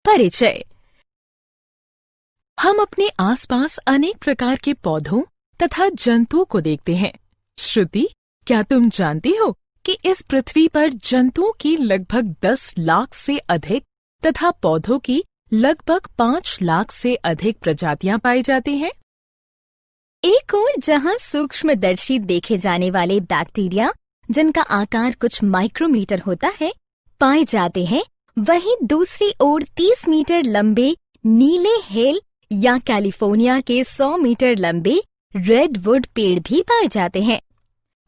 परिचय। हम अपने आसपास अनेक प्रकार के पौधों तथा जंतुओं को देखते हैं। श्रुति, क्या तुम जानती हो कि इस पृथ्वी पर जंतुओं की लगभग 10 लाख से अधिक तथा पौधों की लगभग 5 लाख से अधिक प्रजातियां पाई जाती हैं? एक ओर जहां सूक्ष्मदर्शी देखे जाने वाले बैक्टीरिया, जिनका आकार कुछ माइक्रोमीटर होता है, पाए जाते हैं, वहीं दूसरी ओर 30 मीटर लंबे नीले हेल या कैलिफोर्निया के 100 मीटर लंबे रेडवुड पेड़ भी पाए जाते हैं।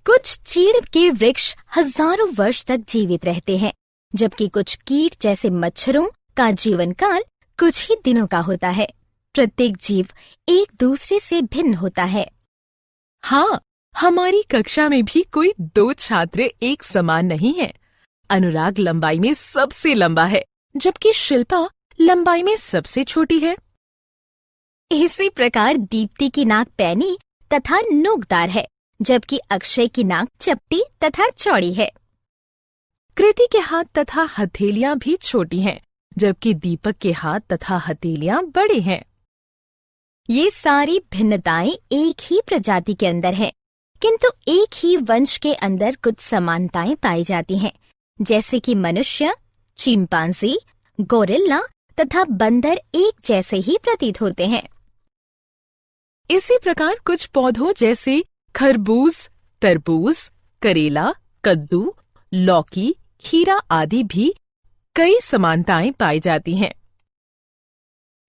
कुछ चीड़ के वृक्ष हजारों वर्ष तक जीवित रहते हैं, जबकि कुछ कीट जैसे मच्छरों का जीवन काल कुछ ही दिनों का होता है। प्रत्येक जीव एक दूसरे से भिन्न होता है। हाँ, हमारी कक्षा में भी कोई 2 छात्र एक समान नहीं है। अनुराग लंबाई में सबसे लंबा है, जबकि शिल्पा लंबाई में सबसे छोटी है। इसी प्रकार दीप्ति की नाक पैनी तथा नोकदार है, जबकि अक्षय की नाक चपटी तथा चौड़ी है। कृति के हाथ तथा हथेलियां भी छोटी हैं, जबकि दीपक के हाथ तथा हथेलियां बड़े हैं। ये सारी भिन्नताएं एक ही प्रजाति के अंदर हैं, किंतु एक ही वंश के अंदर कुछ समानताएं पाई जाती हैं, जैसे कि मनुष्य, चिंपांजी, गोरिल्ला तथा बंदर एक जैसे ही प्रतीत होते हैं। इसी प्रकार कुछ पौधों जैसे खरबूज, तरबूज, करेला, कद्दू, लौकी, खीरा आदि भी कई समानताएं पाई जाती हैं।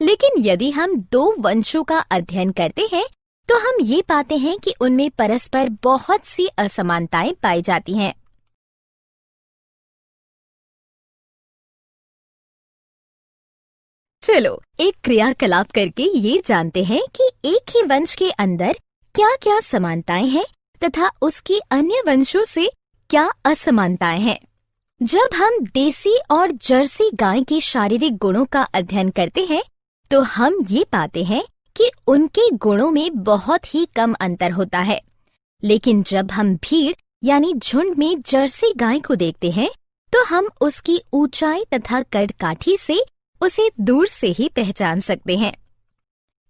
लेकिन यदि हम 2 वंशों का अध्ययन करते हैं, तो हम ये पाते हैं कि उनमें परस्पर बहुत सी असमानताएं पाई जाती हैं। चलो एक क्रियाकलाप करके ये जानते हैं कि एक ही वंश के अंदर क्या-क्या समानताएं हैं तथा उसके अन्य वंशों से क्या असमानताएं हैं। जब हम देसी और जर्सी गाय के शारीरिक गुणों का अध्ययन करते हैं, तो हम ये पाते हैं कि उनके गुणों में बहुत ही कम अंतर होता है। लेकिन जब हम भीड़ यानी झुंड में जर्सी गाय को देखते हैं, तो हम उसकी ऊंचाई तथा कदकाठी से उसे दूर से ही पहचान सकते हैं।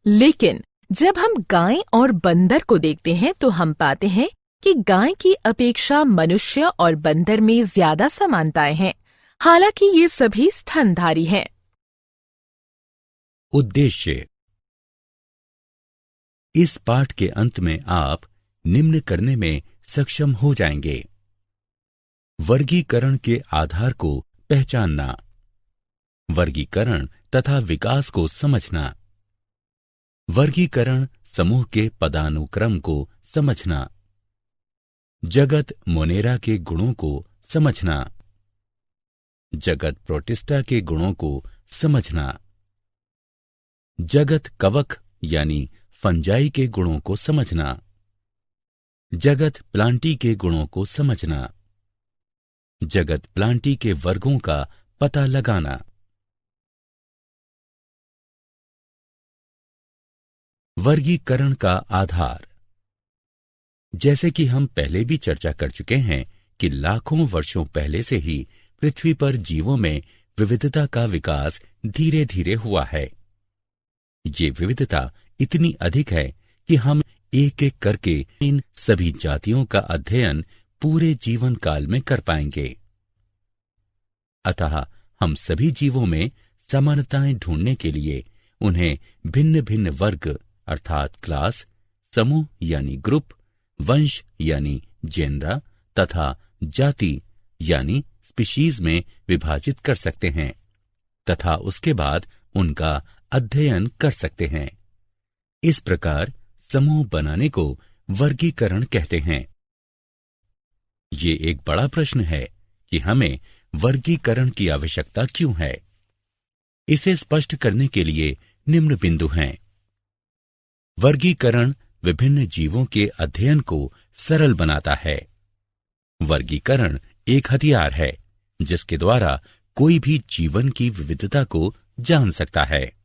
लेकिन जब हम गाय और बंदर को देखते हैं, तो हम पाते हैं कि गाय की अपेक्षा मनुष्य और बंदर में ज्यादा समानताएं हैं, हालांकि ये सभी स्तनधारी हैं। उद्देश्य। इस पाठ के अंत में आप निम्न करने में सक्षम हो जाएंगे: वर्गीकरण के आधार को पहचानना, वर्गीकरण तथा विकास को समझना, वर्गीकरण समूह के पदानुक्रम को समझना, जगत मोनेरा के गुणों को समझना, जगत प्रोटिस्टा के गुणों को समझना, जगत कवक यानी फंजाई के गुणों को समझना, जगत प्लांटी के गुणों को समझना, जगत प्लांटी के वर्गों का पता लगाना। वर्गीकरण का आधार। जैसे कि हम पहले भी चर्चा कर चुके हैं कि लाखों वर्षों पहले से ही पृथ्वी पर जीवों में विविधता का विकास धीरे धीरे हुआ है। ये विविधता इतनी अधिक है कि हम एक एक करके इन सभी जातियों का अध्ययन पूरे जीवन काल में कर पाएंगे। अतः हम सभी जीवों में समानताएं ढूंढने के लिए उन्हें भिन्न भिन्न वर्ग अर्थात क्लास, समूह यानी ग्रुप, वंश यानी जेनरा तथा जाति यानी स्पीशीज में विभाजित कर सकते हैं तथा उसके बाद उनका अध्ययन कर सकते हैं। इस प्रकार समूह बनाने को वर्गीकरण कहते हैं। ये एक बड़ा प्रश्न है कि हमें वर्गीकरण की आवश्यकता क्यों है। इसे स्पष्ट करने के लिए निम्न बिंदु हैं। वर्गीकरण विभिन्न जीवों के अध्ययन को सरल बनाता है। वर्गीकरण एक हथियार है जिसके द्वारा कोई भी जीवन की विविधता को जान सकता है।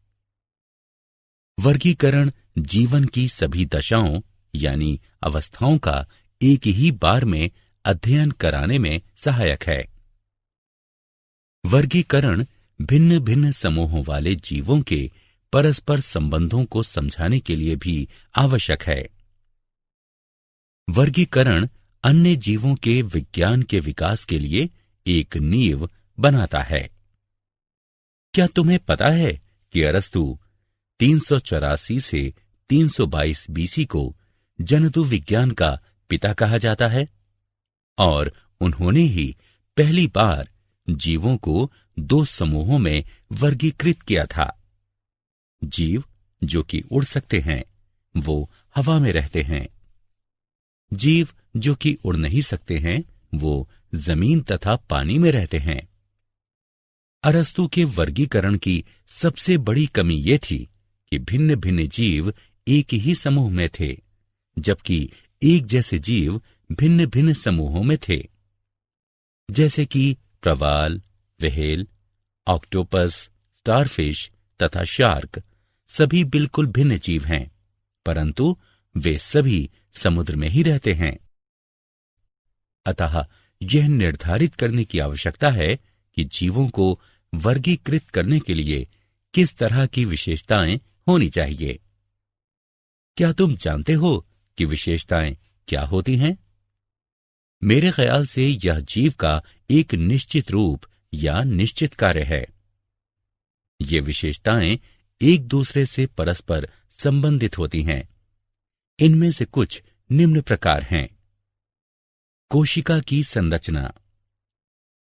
वर्गीकरण जीवन की सभी दशाओं यानी अवस्थाओं का एक ही बार में अध्ययन कराने में सहायक है। वर्गीकरण भिन्न भिन्न समूहों वाले जीवों के परस्पर संबंधों को समझाने के लिए भी आवश्यक है। वर्गीकरण अन्य जीवों के विज्ञान के विकास के लिए एक नींव बनाता है। क्या तुम्हें पता है कि अरस्तु 384 से 322 बीसी को जंतु विज्ञान का पिता कहा जाता है और उन्होंने ही पहली बार जीवों को 2 समूहों में वर्गीकृत किया था। जीव जो कि उड़ सकते हैं वो हवा में रहते हैं, जीव जो कि उड़ नहीं सकते हैं वो जमीन तथा पानी में रहते हैं। अरस्तु के वर्गीकरण की सबसे बड़ी कमी ये थी कि भिन्न भिन्न जीव एक ही समूह में थे, जबकि एक जैसे जीव भिन्न भिन्न समूहों में थे। जैसे कि प्रवाल, व्हेल, ऑक्टोपस, स्टारफिश तथा शार्क सभी बिल्कुल भिन्न जीव हैं, परंतु वे सभी समुद्र में ही रहते हैं। अतः यह निर्धारित करने की आवश्यकता है कि जीवों को वर्गीकृत करने के लिए किस तरह की विशेषताएं होनी चाहिए। क्या तुम जानते हो कि विशेषताएं क्या होती हैं? मेरे ख्याल से यह जीव का एक निश्चित रूप या निश्चित कार्य है। ये विशेषताएं एक दूसरे से परस्पर संबंधित होती हैं। इनमें से कुछ निम्न प्रकार हैं। कोशिका की संरचना,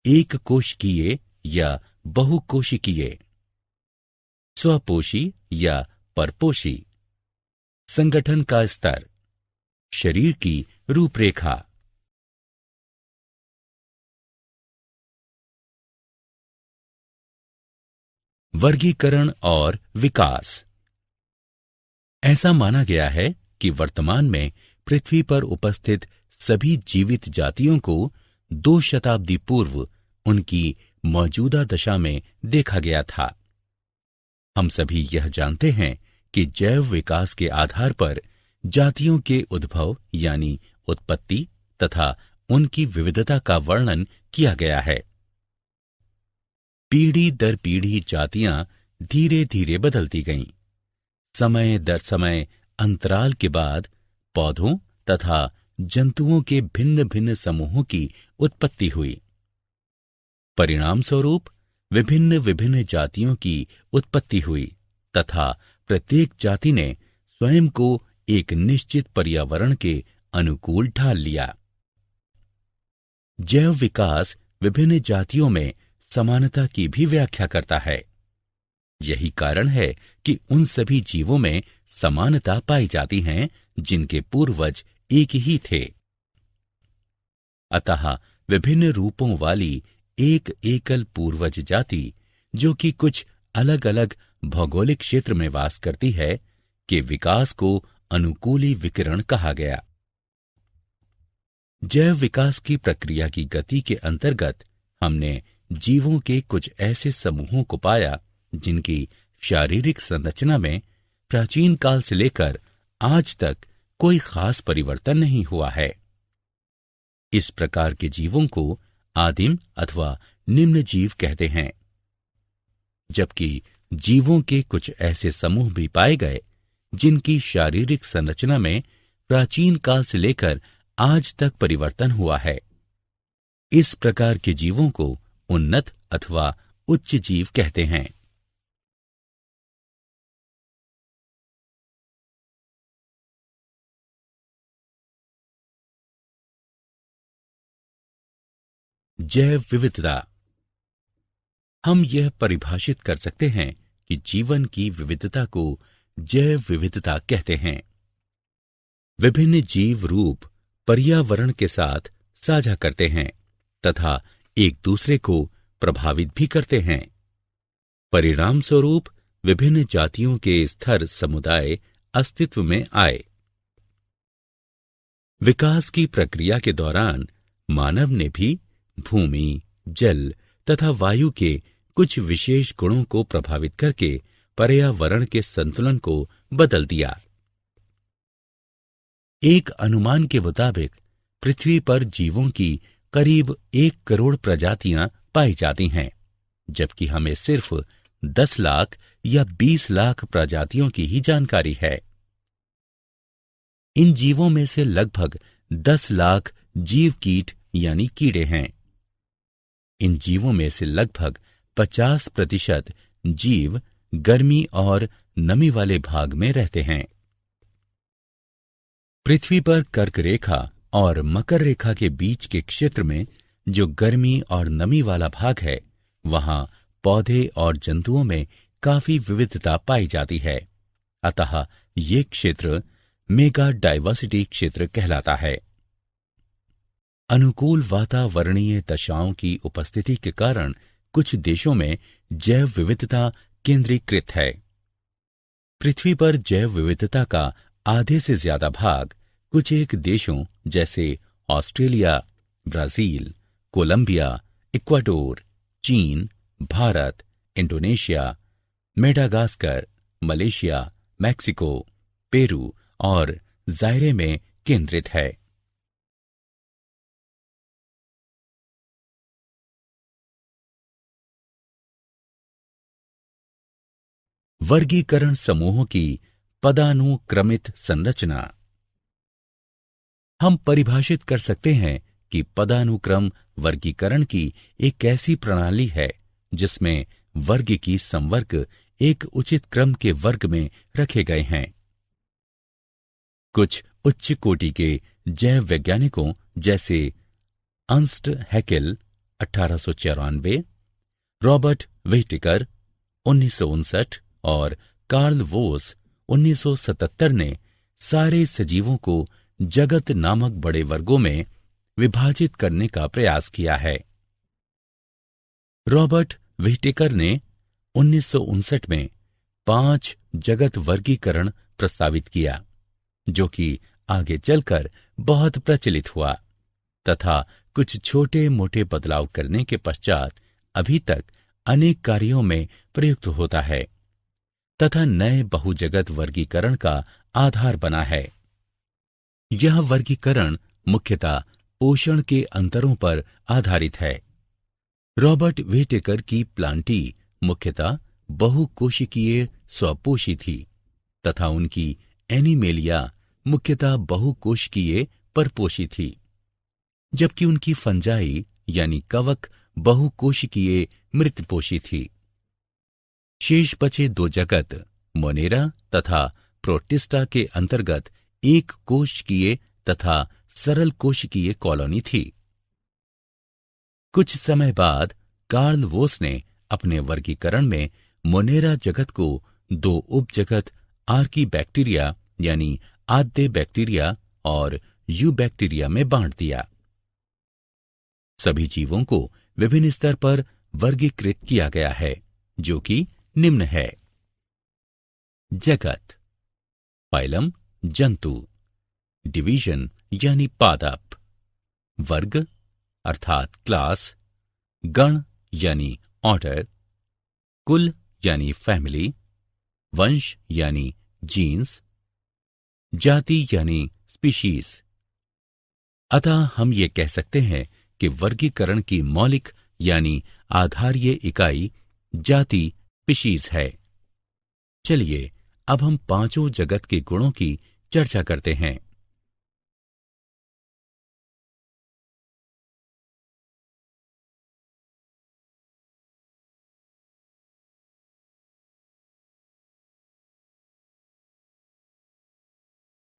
एक कोशिकीय या बहुकोशिकीय, स्वपोषी या परपोषी, संगठन का स्तर, शरीर की रूपरेखा। वर्गीकरण और विकास। ऐसा माना गया है कि वर्तमान में पृथ्वी पर उपस्थित सभी जीवित जातियों को 2 शताब्दी पूर्व उनकी मौजूदा दशा में देखा गया था। हम सभी यह जानते हैं कि जैव विकास के आधार पर जातियों के उद्भव यानी उत्पत्ति तथा उनकी विविधता का वर्णन किया गया है। पीढ़ी दर पीढ़ी जातियां धीरे धीरे बदलती गईं। समय दर समय अंतराल के बाद पौधों तथा जंतुओं के भिन्न भिन्न समूहों की उत्पत्ति हुई। परिणाम स्वरूप विभिन्न विभिन्न जातियों की उत्पत्ति हुई तथा प्रत्येक जाति ने स्वयं को एक निश्चित पर्यावरण के अनुकूल ढाल लिया। जैव विकास विभिन्न जातियों में समानता की भी व्याख्या करता है। यही कारण है कि उन सभी जीवों में समानता पाई जाती हैं जिनके पूर्वज एक ही थे। अतः विभिन्न रूपों वाली एक एकल पूर्वज जाति जो कि कुछ अलग अलग भौगोलिक क्षेत्र में वास करती है के विकास को अनुकूली विकिरण कहा गया। जैव विकास की प्रक्रिया की गति के अंतर्गत हमने जीवों के कुछ ऐसे समूहों को पाया जिनकी शारीरिक संरचना में प्राचीन काल से लेकर आज तक कोई खास परिवर्तन नहीं हुआ है। इस प्रकार के जीवों को आदिम अथवा निम्न जीव कहते हैं, जबकि जीवों के कुछ ऐसे समूह भी पाए गए जिनकी शारीरिक संरचना में प्राचीन काल से लेकर आज तक परिवर्तन हुआ है। इस प्रकार के जीवों को उन्नत अथवा उच्च जीव कहते हैं। जैव विविधता। हम यह परिभाषित कर सकते हैं कि जीवन की विविधता को जैव विविधता कहते हैं। विभिन्न जीव रूप पर्यावरण के साथ साझा करते हैं तथा एक दूसरे को प्रभावित भी करते हैं। परिणाम स्वरूप विभिन्न जातियों के स्तर समुदाय अस्तित्व में आए। विकास की प्रक्रिया के दौरान मानव ने भी भूमि, जल तथा वायु के कुछ विशेष गुणों को प्रभावित करके पर्यावरण के संतुलन को बदल दिया। एक अनुमान के मुताबिक पृथ्वी पर जीवों की करीब 1 करोड़ प्रजातियां पाई जाती हैं, जबकि हमें सिर्फ 10 लाख या 20 लाख प्रजातियों की ही जानकारी है। इन जीवों में से लगभग 10 लाख जीव कीट यानी कीड़े हैं। इन जीवों में से लगभग 50% जीव गर्मी और नमी वाले भाग में रहते हैं। पृथ्वी पर कर्क रेखा और मकर रेखा के बीच के क्षेत्र में जो गर्मी और नमी वाला भाग है, वहां पौधे और जंतुओं में काफी विविधता पाई जाती है। अतः ये क्षेत्र मेगा डाइवर्सिटी क्षेत्र कहलाता है। अनुकूल वातावरणीय दशाओं की उपस्थिति के कारण कुछ देशों में जैव विविधता केंद्रीकृत है। पृथ्वी पर जैव विविधता का आधे से ज्यादा भाग कुछ एक देशों जैसे ऑस्ट्रेलिया, ब्राजील, कोलंबिया, इक्वाडोर, चीन, Bharat, Indonesia, Madagascar, Malaysia, Mexico, Peru और जायरे में केंद्रित है। वर्गीकरण समूहों की पदानुक्रमित संरचना। हम परिभाषित कर सकते हैं कि पदानुक्रम वर्गीकरण की एक ऐसी प्रणाली है जिसमें वर्ग की संवर्ग एक उचित क्रम के वर्ग में रखे गए हैं। कुछ उच्च कोटि के जैव वैज्ञानिकों जैसे अर्न्स्ट हैकेल 1894, रॉबर्ट व्हिटेकर 1959 और कार्ल वोस 1977 ने सारे सजीवों को जगत नामक बड़े वर्गों में विभाजित करने का प्रयास किया है। रॉबर्ट व्हिटेकर ने 1959 में 5 जगत वर्गीकरण प्रस्तावित किया, जो कि आगे चलकर बहुत प्रचलित हुआ तथा कुछ छोटे मोटे बदलाव करने के पश्चात अभी तक अनेक कार्यों में प्रयुक्त होता है तथा नए बहुजगत वर्गीकरण का आधार बना है। यह वर्गीकरण मुख्यतः पोषण के अंतरों पर आधारित है। रॉबर्ट व्हिटेकर की प्लांटी मुख्यतः बहुकोशिकीय स्वपोषी थी तथा उनकी एनिमेलिया मुख्यतः बहुकोशिकीय परपोषी थी, जबकि उनकी फंजाई यानी कवक बहुकोशिकीय मृतपोषी थी। शेष बचे 2 जगत मोनेरा तथा प्रोटिस्टा के अंतर्गत एक कोशिकीय तथा सरल कोशिकीय कॉलोनी थी। कुछ समय बाद कार्ल वोस ने अपने वर्गीकरण में मोनेरा जगत को 2 उपजगत आर्कीबैक्टीरिया यानी आद्य बैक्टीरिया और यूबैक्टीरिया में बांट दिया। सभी जीवों को विभिन्न स्तर पर वर्गीकृत किया गया है, जो कि निम्न है। जगत, फाइलम जंतु, डिवीजन यानी पादप, वर्ग अर्थात क्लास, गण यानी ऑर्डर, कुल यानी फैमिली, वंश यानी जीन्स, जाति यानी स्पीशीज। अतः हम ये कह सकते हैं कि वर्गीकरण की मौलिक यानी आधारीय इकाई जाति स्पीशीज है। चलिए अब हम 5 जगत के गुणों की चर्चा करते हैं।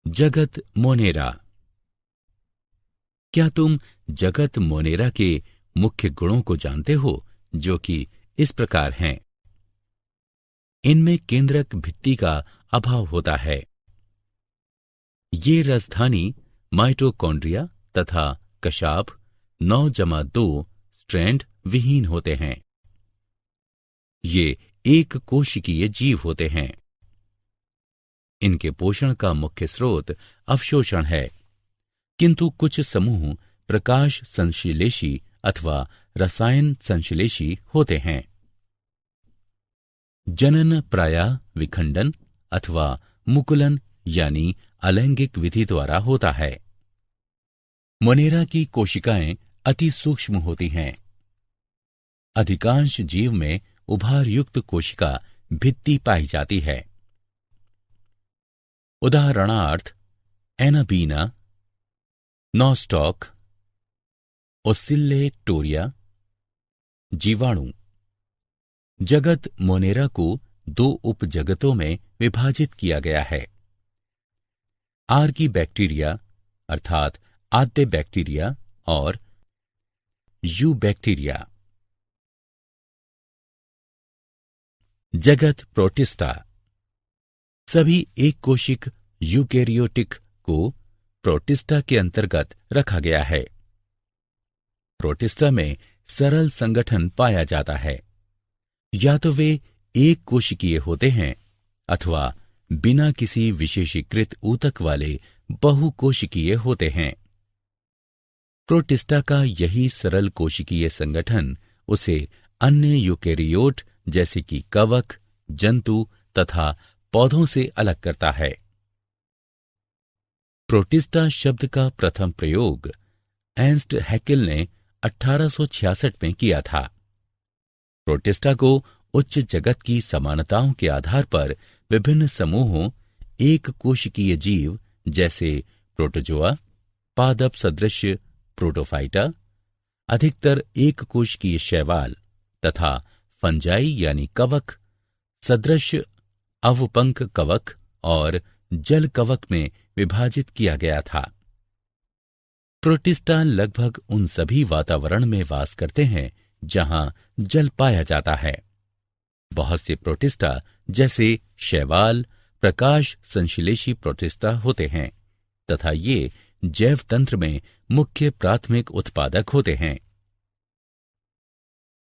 जगत मोनेरा। क्या तुम जगत मोनेरा के मुख्य गुणों को जानते हो, जो कि इस प्रकार हैं? इनमें केंद्रक भित्ति का अभाव होता है। ये राजधानी माइटोकॉन्ड्रिया तथा कशाभ 9-2 स्ट्रैंड विहीन होते हैं। ये एक कोशिकीय जीव होते हैं। इनके पोषण का मुख्य स्रोत अवशोषण है, किंतु कुछ समूह प्रकाश संश्लेषी अथवा रसायन संश्लेषी होते हैं। जनन प्रायः विखंडन अथवा मुकुलन यानी अलैंगिक विधि द्वारा होता है। मोनेरा की कोशिकाएं अति सूक्ष्म होती हैं। अधिकांश जीव में उभार युक्त कोशिका भित्ति पाई जाती है। उदाहरणार्थ एनाबीना, नॉस्टॉक, ओसिल्लेटोरिया। जीवाणु। जगत मोनेरा को 2 उपजगतों में विभाजित किया गया है। आर्कीबैक्टीरिया अर्थात आद्य बैक्टीरिया और यूबैक्टीरिया। जगत प्रोटिस्टा। सभी एक कोशिक यूकेरियोटिक को प्रोटिस्टा के अंतर्गत रखा गया है। प्रोटिस्टा में सरल संगठन पाया जाता है। या तो वे एक कोशिकीय होते हैं अथवा बिना किसी विशेषीकृत ऊतक वाले बहुकोशिकीय होते हैं। प्रोटिस्टा का यही सरल कोशिकीय संगठन उसे अन्य यूकेरियोट जैसे कि कवक, जंतु तथा पौधों से अलग करता है। प्रोटिस्टा शब्द का प्रथम प्रयोग एर्नस्ट हैकेल ने 1866 में किया था। प्रोटिस्टा को उच्च जगत की समानताओं के आधार पर विभिन्न समूहों एक कोशिकीय जीव जैसे प्रोटोजोआ, पादप सदृश प्रोटोफाइटा, अधिकतर एक कोशिकीय शैवाल तथा फंजाई यानी कवक सदृश अवपंक कवक और जल कवक में विभाजित किया गया था। प्रोटिस्टा लगभग उन सभी वातावरण में वास करते हैं जहां जल पाया जाता है। बहुत से प्रोटिस्टा जैसे शैवाल प्रकाश संश्लेषी प्रोटिस्टा होते हैं तथा ये जैव तंत्र में मुख्य प्राथमिक उत्पादक होते हैं।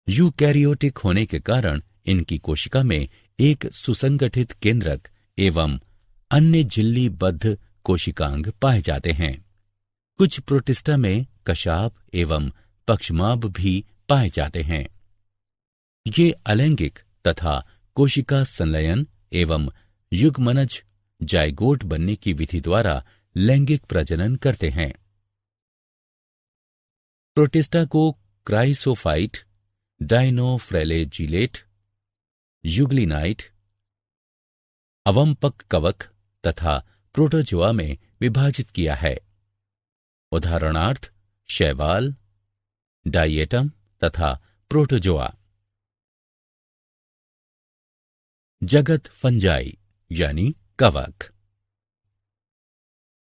यूकैरियोटिक होने के कारण इनकी कोशिका में एक सुसंगठित केंद्रक एवं अन्य झिल्लीबद्ध कोशिकांग पाए जाते हैं। कुछ प्रोटिस्टा में कशाप एवं पक्षमाभ भी पाए जाते हैं। ये अलैंगिक तथा कोशिका संलयन एवं युग्मनज जाइगोट बनने की विधि द्वारा लैंगिक प्रजनन करते हैं। प्रोटिस्टा को क्राइसोफाइट, डाइनोफ्रेलेजिलेट, यूग्लिनाइट, अवंपक कवक तथा प्रोटोजोआ में विभाजित किया है। उदाहरणार्थ शैवाल, डाइएटम तथा प्रोटोजोआ। जगत फंजाई यानी कवक।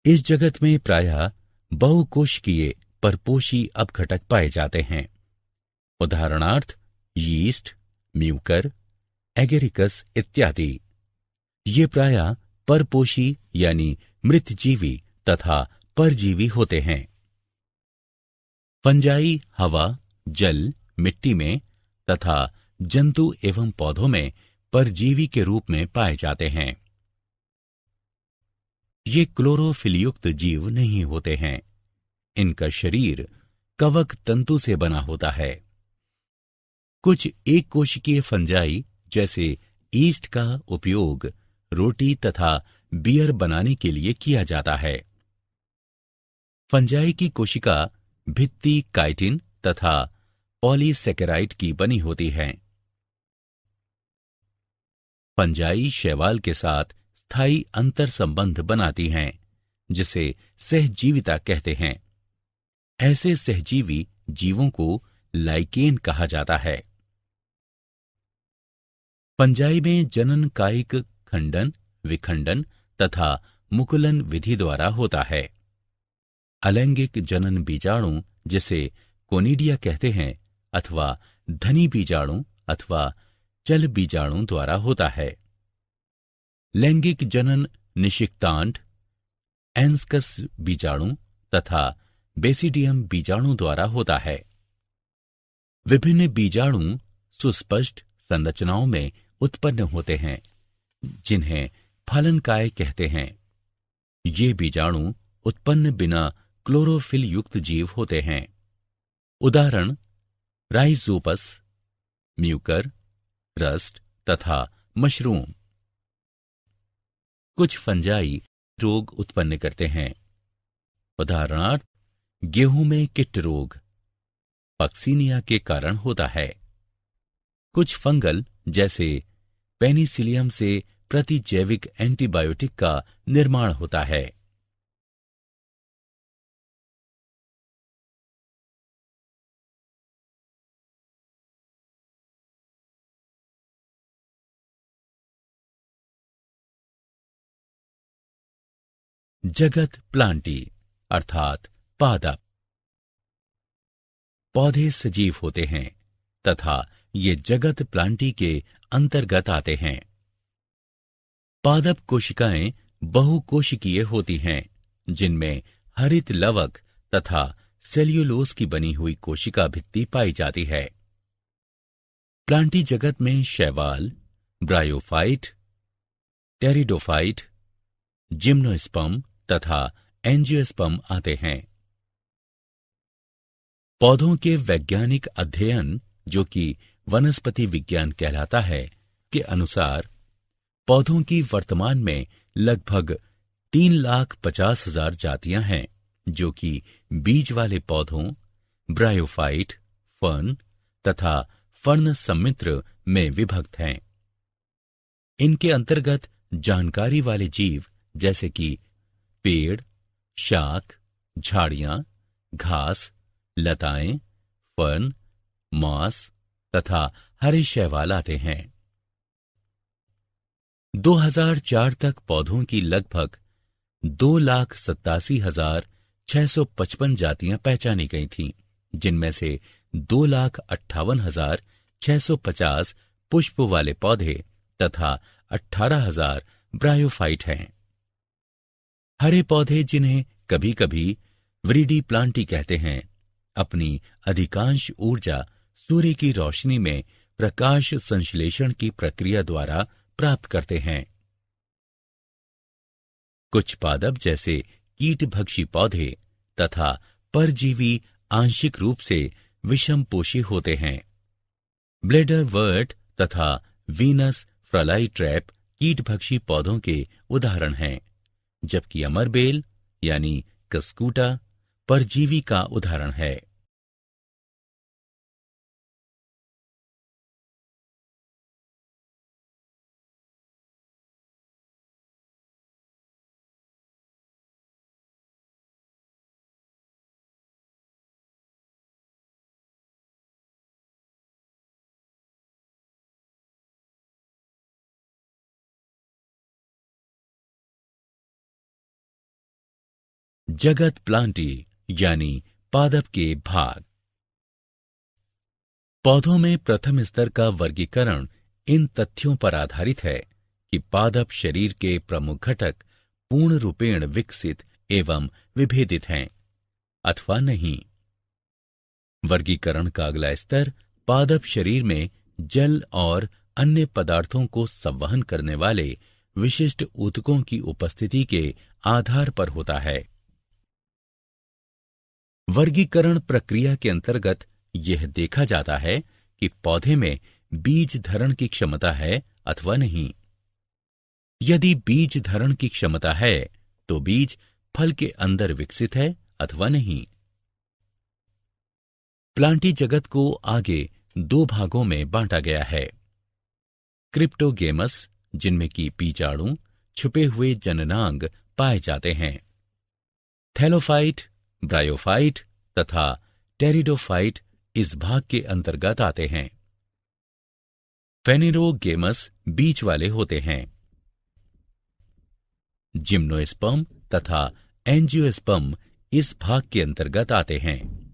इस जगत में प्रायः बहुकोशिकीय परपोषी अपघटक पाए जाते हैं। उदाहरणार्थ यीस्ट, म्यूकर, एगेरिकस इत्यादि। ये प्रायः परपोषी यानी मृतजीवी तथा परजीवी होते हैं। फंजाई हवा, जल, मिट्टी में तथा जंतु एवं पौधों में परजीवी के रूप में पाए जाते हैं। ये क्लोरोफिल युक्त जीव नहीं होते हैं। इनका शरीर कवक तंतु से बना होता है। कुछ एक कोशिकीय फंजाई जैसे ईस्ट का उपयोग रोटी तथा बियर बनाने के लिए किया जाता है। फंजाई की कोशिका भित्ति काइटिन तथा पॉलीसेकेराइड की बनी होती है। फंजाई शैवाल के साथ स्थायी अंतर संबंध बनाती हैं, जिसे सहजीविता कहते हैं। ऐसे सहजीवी जीवों को लाइकेन कहा जाता है। फंजाई में जनन कायिक खंडन, विखंडन तथा मुकुलन विधि द्वारा होता है। अलैंगिक जनन बीजाणु जिसे कोनिडिया कहते हैं अथवा धनी बीजाणु अथवा चल बीजाणु द्वारा होता है। लैंगिक जनन निषिक्तांड, एंस्कस बीजाणु तथा बेसिडियम बीजाणु द्वारा होता है। विभिन्न बीजाणु सुस्पष्ट संरचनाओं में उत्पन्न होते हैं, जिन्हें फलनकाय कहते हैं। ये बीजाणु उत्पन्न बिना क्लोरोफिल युक्त जीव होते हैं। उदाहरण राइजोपस, म्यूकर, रस्ट तथा मशरूम। कुछ फंजाई रोग उत्पन्न करते हैं। उदाहरणार्थ गेहूं में किट रोग पक्सीनिया के कारण होता है। कुछ फंगल जैसे पेनिसिलियम से प्रतिजैविक एंटीबायोटिक का निर्माण होता है। जगत प्लांटी अर्थात पादप। पौधे सजीव होते हैं तथा ये जगत प्लांटी के अंतर्गत आते हैं। पादप कोशिकाएं बहुकोशिकीय होती हैं, जिनमें हरित लवक तथा सेल्यूलोज की बनी हुई कोशिका भित्ति पाई जाती है। प्लांटी जगत में शैवाल, ब्रायोफाइट, टेरिडोफाइट, जिम्नोस्पर्म तथा एंजियोस्पर्म आते हैं। पौधों के वैज्ञानिक अध्ययन, जो कि वनस्पति विज्ञान कहलाता है, के अनुसार पौधों की वर्तमान में लगभग 3,50,000 जातियां हैं, जो कि बीज वाले पौधों, ब्रायोफाइट, फर्न तथा फर्न सम्मिश्र में विभक्त हैं। इनके अंतर्गत जानकारी वाले जीव जैसे कि पेड़, शाक, झाड़ियां, घास, लताएं, फर्न, मॉस तथा हरे शैवाल आते हैं। 2004 तक पौधों की लगभग 2,87,655 जातियां पहचानी गई थीं, जिनमें से 2,58,650 पुष्प वाले पौधे तथा 18,000 ब्रायोफाइट हैं। हरे पौधे, जिन्हें कभी कभी व्रिडी प्लांटी कहते हैं, अपनी अधिकांश ऊर्जा सूर्य की रोशनी में प्रकाश संश्लेषण की प्रक्रिया द्वारा प्राप्त करते हैं। कुछ पादप जैसे कीटभक्षी पौधे तथा परजीवी आंशिक रूप से विषमपोषी होते हैं। ब्लेडर वर्ट तथा वीनस फ्लाई ट्रैप कीटभक्षी पौधों के उदाहरण हैं, जबकि अमरबेल यानी कस्कूटा परजीवी का उदाहरण है। जगत प्लांटी यानी पादप के भाग। पौधों में प्रथम स्तर का वर्गीकरण इन तथ्यों पर आधारित है कि पादप शरीर के प्रमुख घटक पूर्ण रूपेण विकसित एवं विभेदित हैं अथवा नहीं। वर्गीकरण का अगला स्तर पादप शरीर में जल और अन्य पदार्थों को संवहन करने वाले विशिष्ट ऊतकों की उपस्थिति के आधार पर होता है। वर्गीकरण प्रक्रिया के अंतर्गत यह देखा जाता है कि पौधे में बीज धारण की क्षमता है अथवा नहीं। यदि बीज धारण की क्षमता है तो बीज फल के अंदर विकसित है अथवा नहीं। प्लांटी जगत को आगे दो भागों में बांटा गया है। क्रिप्टोगेमस, जिनमें की बीजाणु, छुपे हुए जननांग पाए जाते हैं। थैलोफाइट, ब्रायोफाइट तथा टेरिडोफाइट इस भाग के अंतर्गत आते हैं। फेनेरोगेमस बीज वाले होते हैं। जिम्नोस्पर्म तथा एंजियोस्पर्म इस भाग के अंतर्गत आते हैं।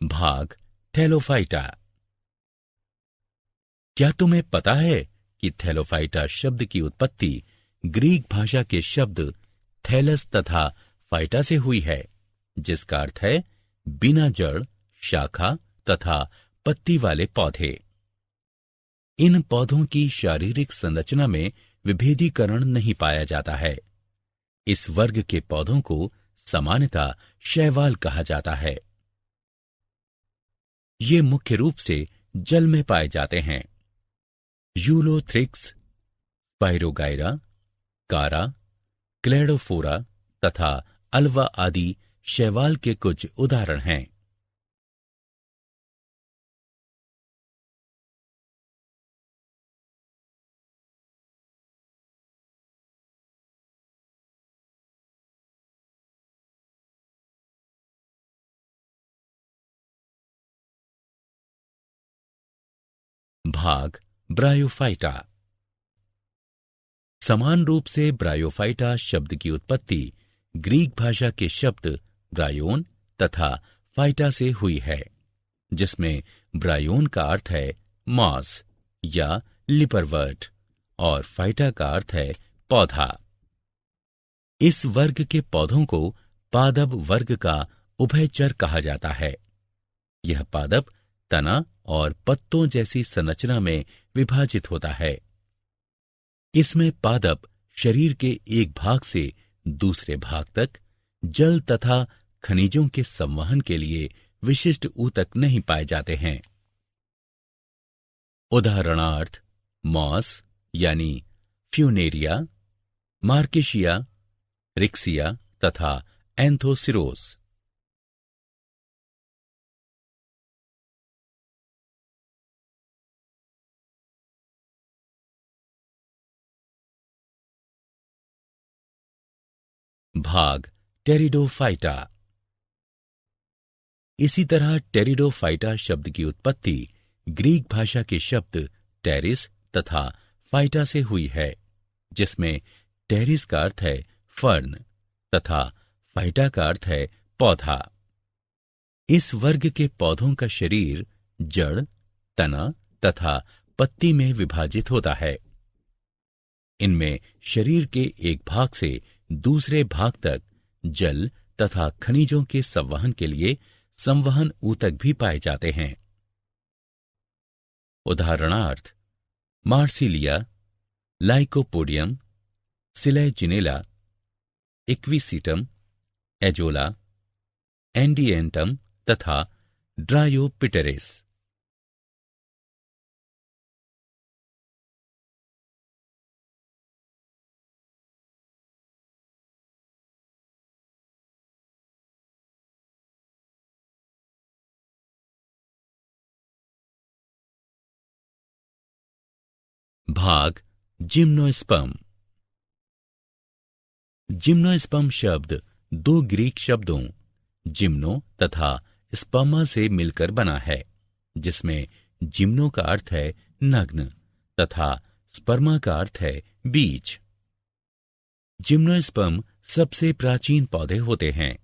भाग थैलोफाइटा। क्या तुम्हें पता है कि थैलोफाइटा शब्द की उत्पत्ति ग्रीक भाषा के शब्द थैलस तथा फाइटा से हुई है, जिसका अर्थ है बिना जड़, शाखा तथा पत्ती वाले पौधे। इन पौधों की शारीरिक संरचना में विभेदीकरण नहीं पाया जाता है। इस वर्ग के पौधों को सामान्यतः शैवाल कहा जाता है। ये मुख्य रूप से जल में पाए जाते हैं। यूलोथ्रिक्स, स्पाइरोगाइरा, कारा, क्लेडोफोरा तथा अल्वा आदि शैवाल के कुछ उदाहरण हैं। भाग ब्रायोफाइटा। समान रूप से ब्रायोफाइटा शब्द की उत्पत्ति ग्रीक भाषा के शब्द ब्रायोन तथा फाइटा से हुई है, जिसमें ब्रायोन का अर्थ है मॉस या लिपरवर्ट और फाइटा का अर्थ है पौधा। इस वर्ग के पौधों को पादप वर्ग का उभयचर कहा जाता है। यह पादप तना और पत्तों जैसी संरचना में विभाजित होता है। इसमें पादप शरीर के एक भाग से दूसरे भाग तक जल तथा खनिजों के संवहन के लिए विशिष्ट ऊतक नहीं पाए जाते हैं। उदाहरणार्थ मॉस यानी फ्यूनेरिया, मार्केशिया, रिक्सिया तथा एंथोसिरोस। भाग टेरिडोफाइटा। इसी तरह टेरिडोफाइटा शब्द की उत्पत्ति ग्रीक भाषा के शब्द टेरिस तथा फाइटा से हुई है, जिसमें टेरिस का अर्थ है फर्न तथा फाइटा का अर्थ है पौधा। इस वर्ग के पौधों का शरीर जड़, तना तथा पत्ती में विभाजित होता है। इनमें शरीर के एक भाग से दूसरे भाग तक जल तथा खनिजों के संवहन के लिए संवहन ऊतक भी पाए जाते हैं। उदाहरणार्थ Marsilea, Lycopodium, Selaginella, Equisetum, Azolla, Adiantum तथा ड्रायोपिटेरिस। भाग जिम्नोस्पर्म। जिम्नोस्पर्म शब्द दो ग्रीक शब्दों जिम्नो तथा स्पर्मा से मिलकर बना है, जिसमें जिम्नो का अर्थ है नग्न तथा स्पर्मा का अर्थ है बीज। जिम्नोस्पर्म सबसे प्राचीन पौधे होते हैं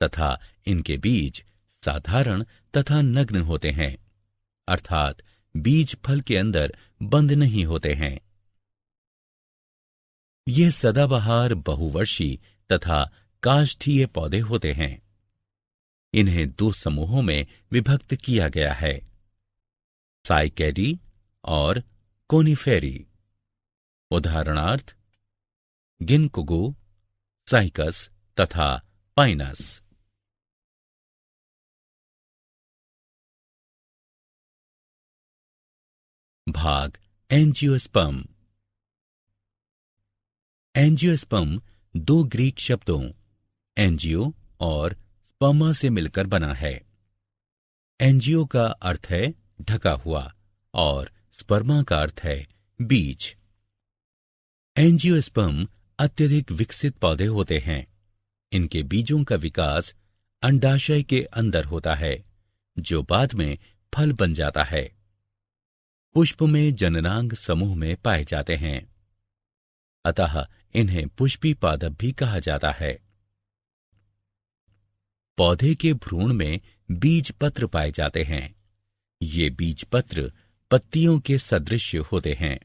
तथा इनके बीज साधारण तथा नग्न होते हैं, अर्थात बीज फल के अंदर बंद नहीं होते हैं। ये सदाबहार, बहुवर्षी तथा काष्ठीय पौधे होते हैं। इन्हें दो समूहों में विभक्त किया गया है, साइकेडी और कोनिफेरी। उदाहरणार्थ गिनकोगो, साइकस तथा पाइनस। भाग एंजियोस्पर्म। एंजियोस्पर्म दो ग्रीक शब्दों एंजियो और स्पर्मा से मिलकर बना है। एंजियो का अर्थ है ढका हुआ और स्पर्मा का अर्थ है बीज। एंजियोस्पर्म अत्यधिक विकसित पौधे होते हैं। इनके बीजों का विकास अंडाशय के अंदर होता है, जो बाद में फल बन जाता है। पुष्प में जननांग समूह में पाए जाते हैं, अतः इन्हें पुष्पी पादप भी कहा जाता है। पौधे के भ्रूण में बीज पत्र पाए जाते हैं। ये बीज पत्र पत्तियों के सदृश होते हैं,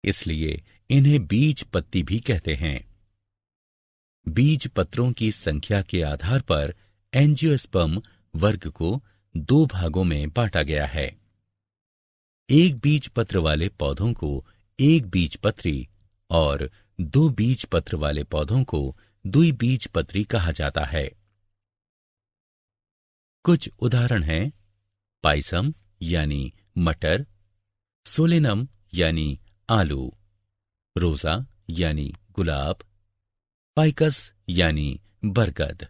इसलिए इन्हें बीज पत्ती भी कहते हैं। बीज पत्रों की संख्या के आधार पर एंजियोस्पर्म वर्ग को दो भागों में बांटा गया है। एक बीज पत्र वाले पौधों को एक बीज पत्री और दो बीज पत्र वाले पौधों को द्विबीजपत्री कहा जाता है। कुछ उदाहरण हैं पाइसम यानी मटर, सोलेनम यानी आलू, रोजा यानी गुलाब, फाइकस यानी बरगद,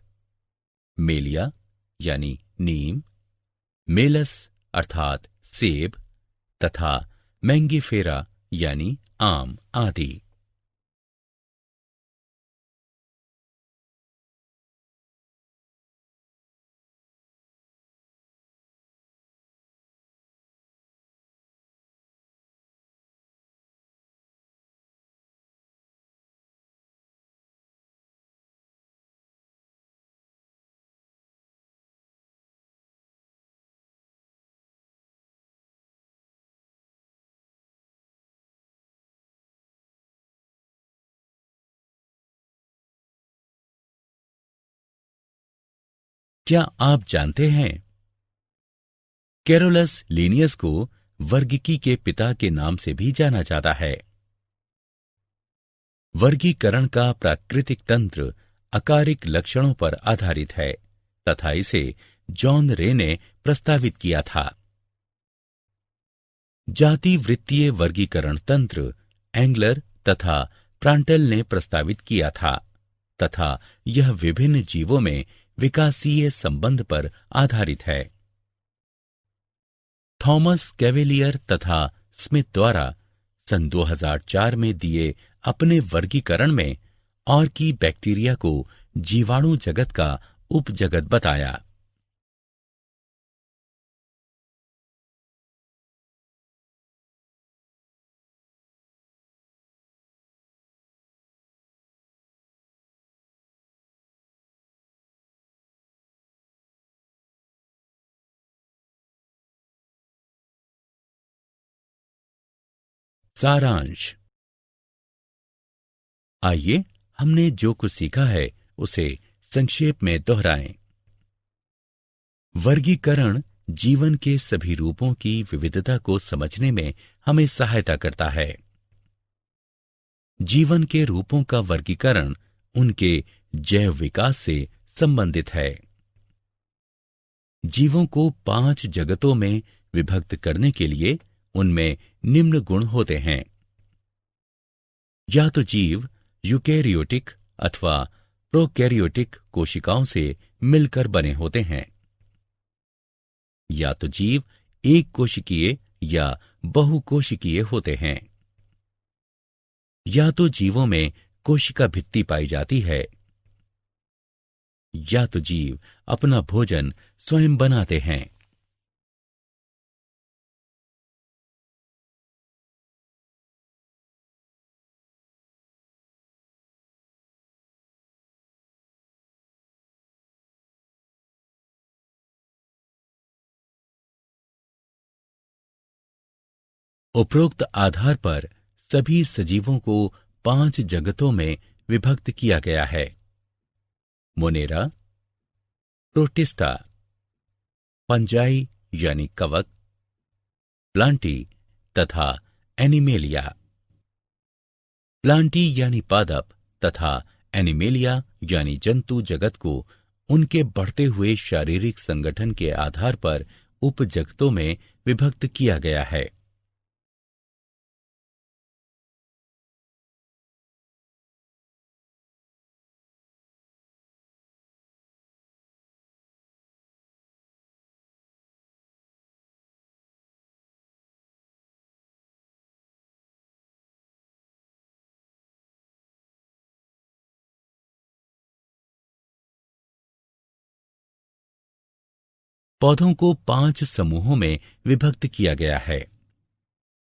मेलिया यानी नीम, मेलस अर्थात सेब तथा मैंगीफेरा यानी आम आदि। क्या आप जानते हैं कैरोलस लीनियस को वर्गीकी के पिता के नाम से भी जाना जाता है। वर्गीकरण का प्राकृतिक तंत्र अकारिक लक्षणों पर आधारित है तथा इसे जॉन रे ने प्रस्तावित किया था। जाति वृत्तीय वर्गीकरण तंत्र एंगलर तथा प्रांटल ने प्रस्तावित किया था तथा यह विभिन्न जीवों में विकासीय संबंध पर आधारित है। थॉमस कैवेलियर तथा स्मिथ द्वारा सन 2004 में दिए अपने वर्गीकरण में ऑर्की बैक्टीरिया को जीवाणु जगत का उपजगत बताया। सारांश। आइए हमने जो कुछ सीखा है उसे संक्षेप में दोहराएं। वर्गीकरण जीवन के सभी रूपों की विविधता को समझने में हमें सहायता करता है। जीवन के रूपों का वर्गीकरण उनके जैव विकास से संबंधित है। जीवों को 5 जगतों में विभक्त करने के लिए उनमें निम्न गुण होते हैं। या तो जीव यूकेरियोटिक अथवा प्रोकैरियोटिक कोशिकाओं से मिलकर बने होते हैं, या तो जीव एक कोशिकीय या बहुकोशिकीय होते हैं, या तो जीवों में कोशिका भित्ति पाई जाती है, या तो जीव अपना भोजन स्वयं बनाते हैं। उपरोक्त आधार पर सभी सजीवों को 5 जगतों में विभक्त किया गया है। मोनेरा, प्रोटिस्टा, पंजाई यानी कवक, प्लांटी तथा एनिमेलिया। प्लांटी यानी पादप तथा एनिमेलिया यानी जंतु जगत को उनके बढ़ते हुए शारीरिक संगठन के आधार पर उपजगतों में विभक्त किया गया है। पौधों को 5 समूहों में विभक्त किया गया है।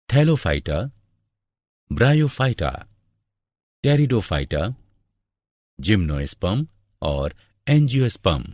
थैलोफाइटा, ब्रायोफाइटा, टेरिडोफाइटा, जिम्नोस्पर्म और एंजियोस्पर्म।